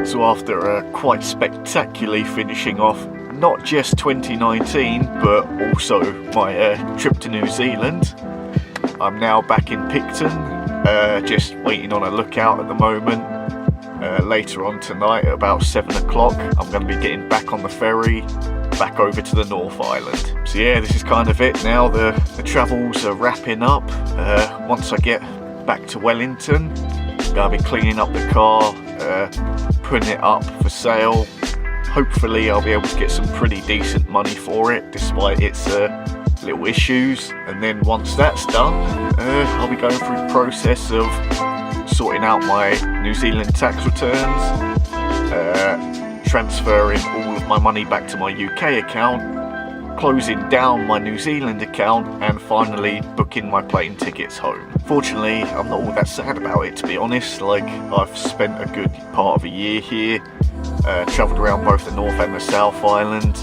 So after quite spectacularly finishing off not just 2019 but also my trip to New Zealand, I'm now back in Picton, just waiting on a lookout at the moment. Later on tonight at about 7 o'clock I'm going to be getting back on the ferry back over to the North Island. So yeah, this is kind of it now. The travels are wrapping up. Once I get back to Wellington, I'll be cleaning up the car, putting it up for sale. Hopefully I'll be able to get some pretty decent money for it despite its little issues. And then once that's done, I'll be going through the process of sorting out my New Zealand tax returns, transferring all of my money back to my UK account, closing down my New Zealand account, and finally booking my plane tickets home. Fortunately, I'm not all that sad about it, to be honest. Like, I've spent a good part of a year here, travelled around both the North and the South Island.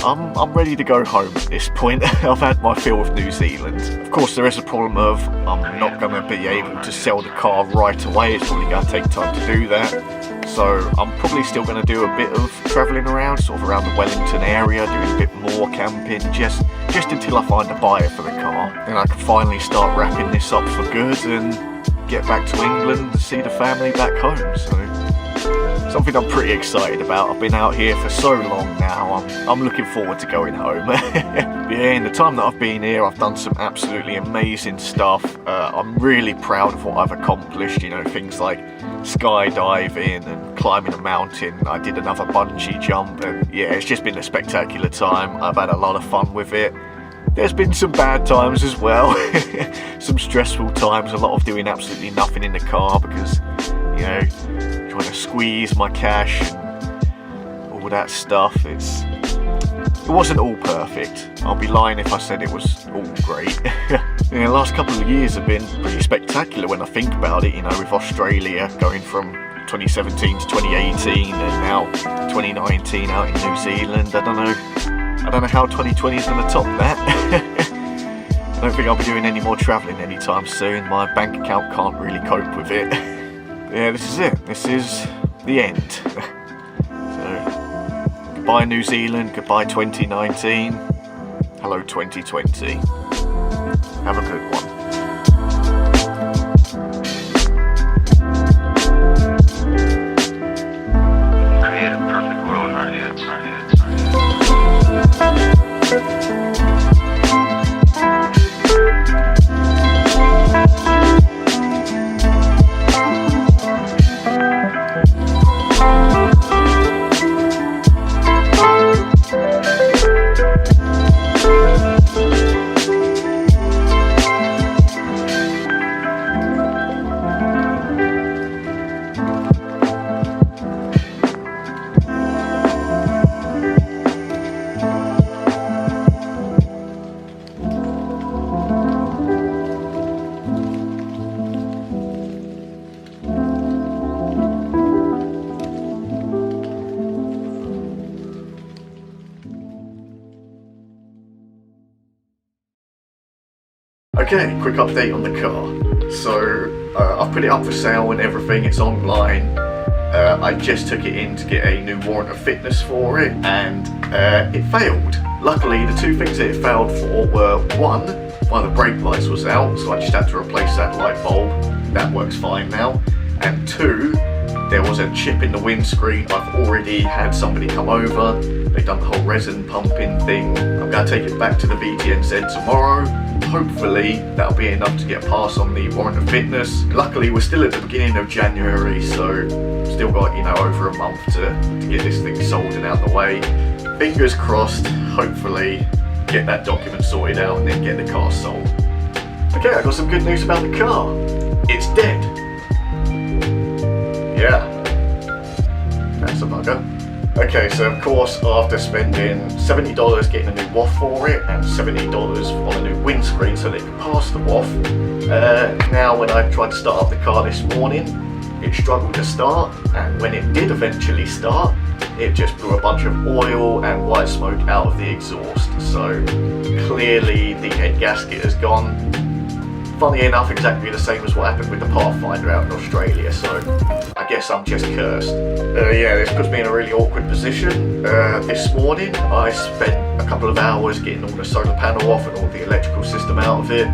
I'm ready to go home at this point. I've had my fill of New Zealand. Of course, there is a problem of I'm not going to be able to sell the car right away. It's probably going to take time to do that. So I'm probably still going to do a bit of travelling around, sort of around the Wellington area, doing a bit more camping, just until I find a buyer for the car. Then I can finally start wrapping this up for good and get back to England to see the family back home. So something I'm pretty excited about. I've been out here for so long now. I'm looking forward to going home. Yeah, in the time that I've been here, I've done some absolutely amazing stuff. I'm really proud of what I've accomplished. You know, things like skydiving and climbing a mountain. I did another bungee jump, and yeah, it's just been a spectacular time. I've had a lot of fun with it. There's been some bad times as well. Some stressful times, a lot of doing absolutely nothing in the car because, you know, trying to squeeze my cash and all that stuff. It wasn't all perfect. I'll be lying if I said it was all great. The last couple of years have been pretty spectacular when I think about it, you know, with Australia going from 2017 to 2018 and now 2019 out in New Zealand. I don't know how 2020 is going to top that. I don't think I'll be doing any more travelling anytime soon. My bank account can't really cope with it. Yeah, this is it. This is the end. So, goodbye New Zealand, goodbye 2019, hello 2020. Have a good one. Create a perfect world in our heads. Okay, quick update on the car. So I've put it up for sale and everything, it's online. I just took it in to get a new warrant of fitness for it, and it failed. Luckily, the two things that it failed for were, one of the brake lights was out, so I just had to replace that light bulb. That works fine now. And two, there was a chip in the windscreen. I've already had somebody come over. They've done the whole resin pumping thing. I'm going to take it back to the VTNZ tomorrow. Hopefully that'll be enough to get a pass on the warrant of fitness. Luckily we're still at the beginning of January, so still got, you know, over a month to get this thing sold and out the way. Fingers crossed, hopefully get that document sorted out and then get the car sold. Okay, I got some good news about the car. It's dead. Yeah, that's a bugger. Okay, so of course after spending $70 getting a new WAF for it and $70 on a new windscreen so they could pass the WAF, now when I tried to start up the car this morning, it struggled to start, and when it did eventually start, it just blew a bunch of oil and white smoke out of the exhaust. So clearly the head gasket has gone. funny enough, exactly the same as what happened with the Pathfinder out in Australia, so I guess I'm just cursed. Yeah, this puts me in a really awkward position. This morning I spent a couple of hours getting all the solar panel off and all the electrical system out of it.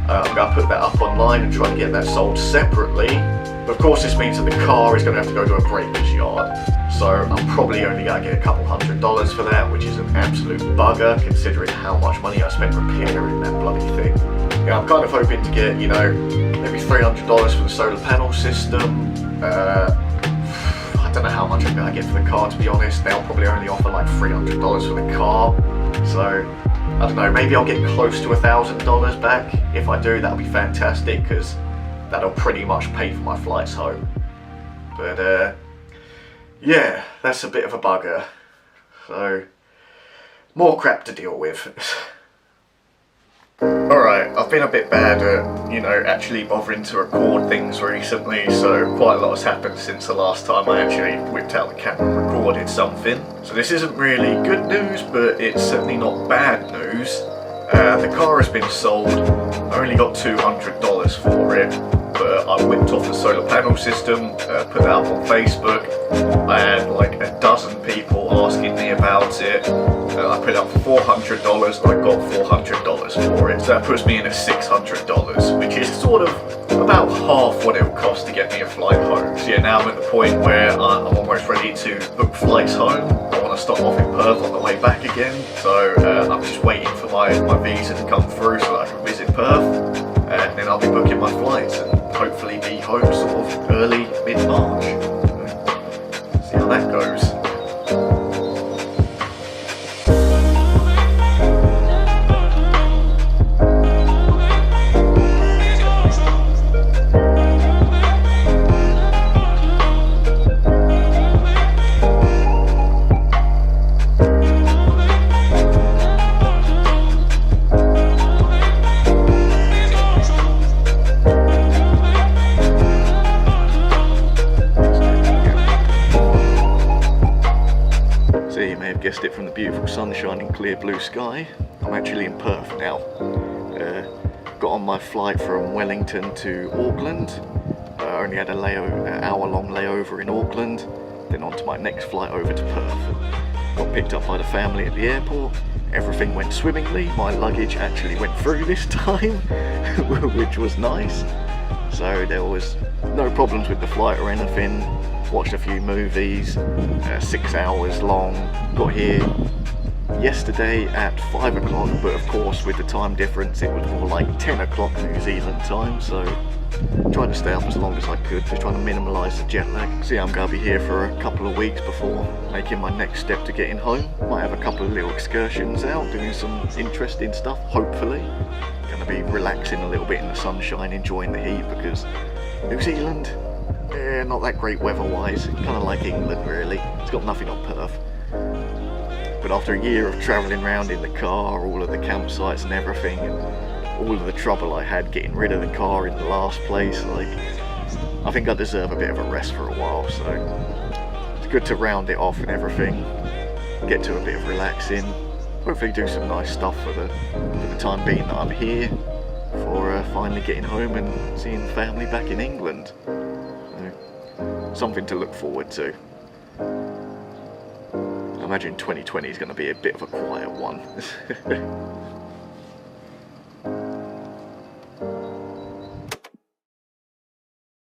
I'm going to put that up online and try to get that sold separately. But of course this means that the car is going to have to go to a breaker's yard. So I'm probably only going to get a couple $100 for that, which is an absolute bugger considering how much money I spent repairing that bloody thing. Yeah, I'm kind of hoping to get, you know, maybe $300 for the solar panel system. I don't know how much I'm going to get for the car, to be honest. They'll probably only offer like $300 for the car. So, I don't know, maybe I'll get close to $1,000 back. If I do, that'll be fantastic, because that'll pretty much pay for my flights home. But, yeah, that's a bit of a bugger. So, more crap to deal with. Alright, I've been a bit bad at, you know, actually bothering to record things recently, so quite a lot has happened since the last time I actually whipped out the camera and recorded something. So this isn't really good news, but it's certainly not bad news. The car has been sold. I only got $200 for it, but I whipped off the solar panel system, put that up on Facebook. I had like a dozen people asking me about it. I put it up for $400 and I got $400 for it. So that puts me in at $600, which is sort of about half what it would cost to get me a flight home. So yeah, now I'm at the point where I'm almost ready to book flights home. I want to stop off in Perth on the way back again. So I'm just waiting for my visa to come through so that I can visit Perth. And then I'll be booking my flights and hopefully be home sort of early, mid-March. See how that goes. Guessed it from the beautiful sunshine and clear blue sky. I'm actually in Perth now. Got on my flight from Wellington to Auckland. I only had an hour-long layover in Auckland, then on to my next flight over to Perth. Got picked up by the family at the airport. Everything went swimmingly. My luggage actually went through this time, which was nice. So there was no problems with the flight or anything. Watched a few movies, 6 hours long. Got here yesterday at 5 o'clock, but of course with the time difference it was more like 10 o'clock New Zealand time, so trying to stay up as long as I could, just trying to minimise the jet lag. So yeah, I'm going to be here for a couple of weeks before making my next step to getting home. Might have a couple of little excursions out, doing some interesting stuff, hopefully. Going to be relaxing a little bit in the sunshine, enjoying the heat, because New Zealand, not that great weather-wise, kind of like England really. It's got nothing on Perth. But after a year of travelling around in the car, all of the campsites and everything, and all of the trouble I had getting rid of the car in the last place, like, I think I deserve a bit of a rest for a while, so it's good to round it off and everything, get to a bit of relaxing, hopefully do some nice stuff for the time being that I'm here, for finally getting home and seeing family back in England. Something to look forward to. I imagine 2020 is going to be a bit of a quiet one.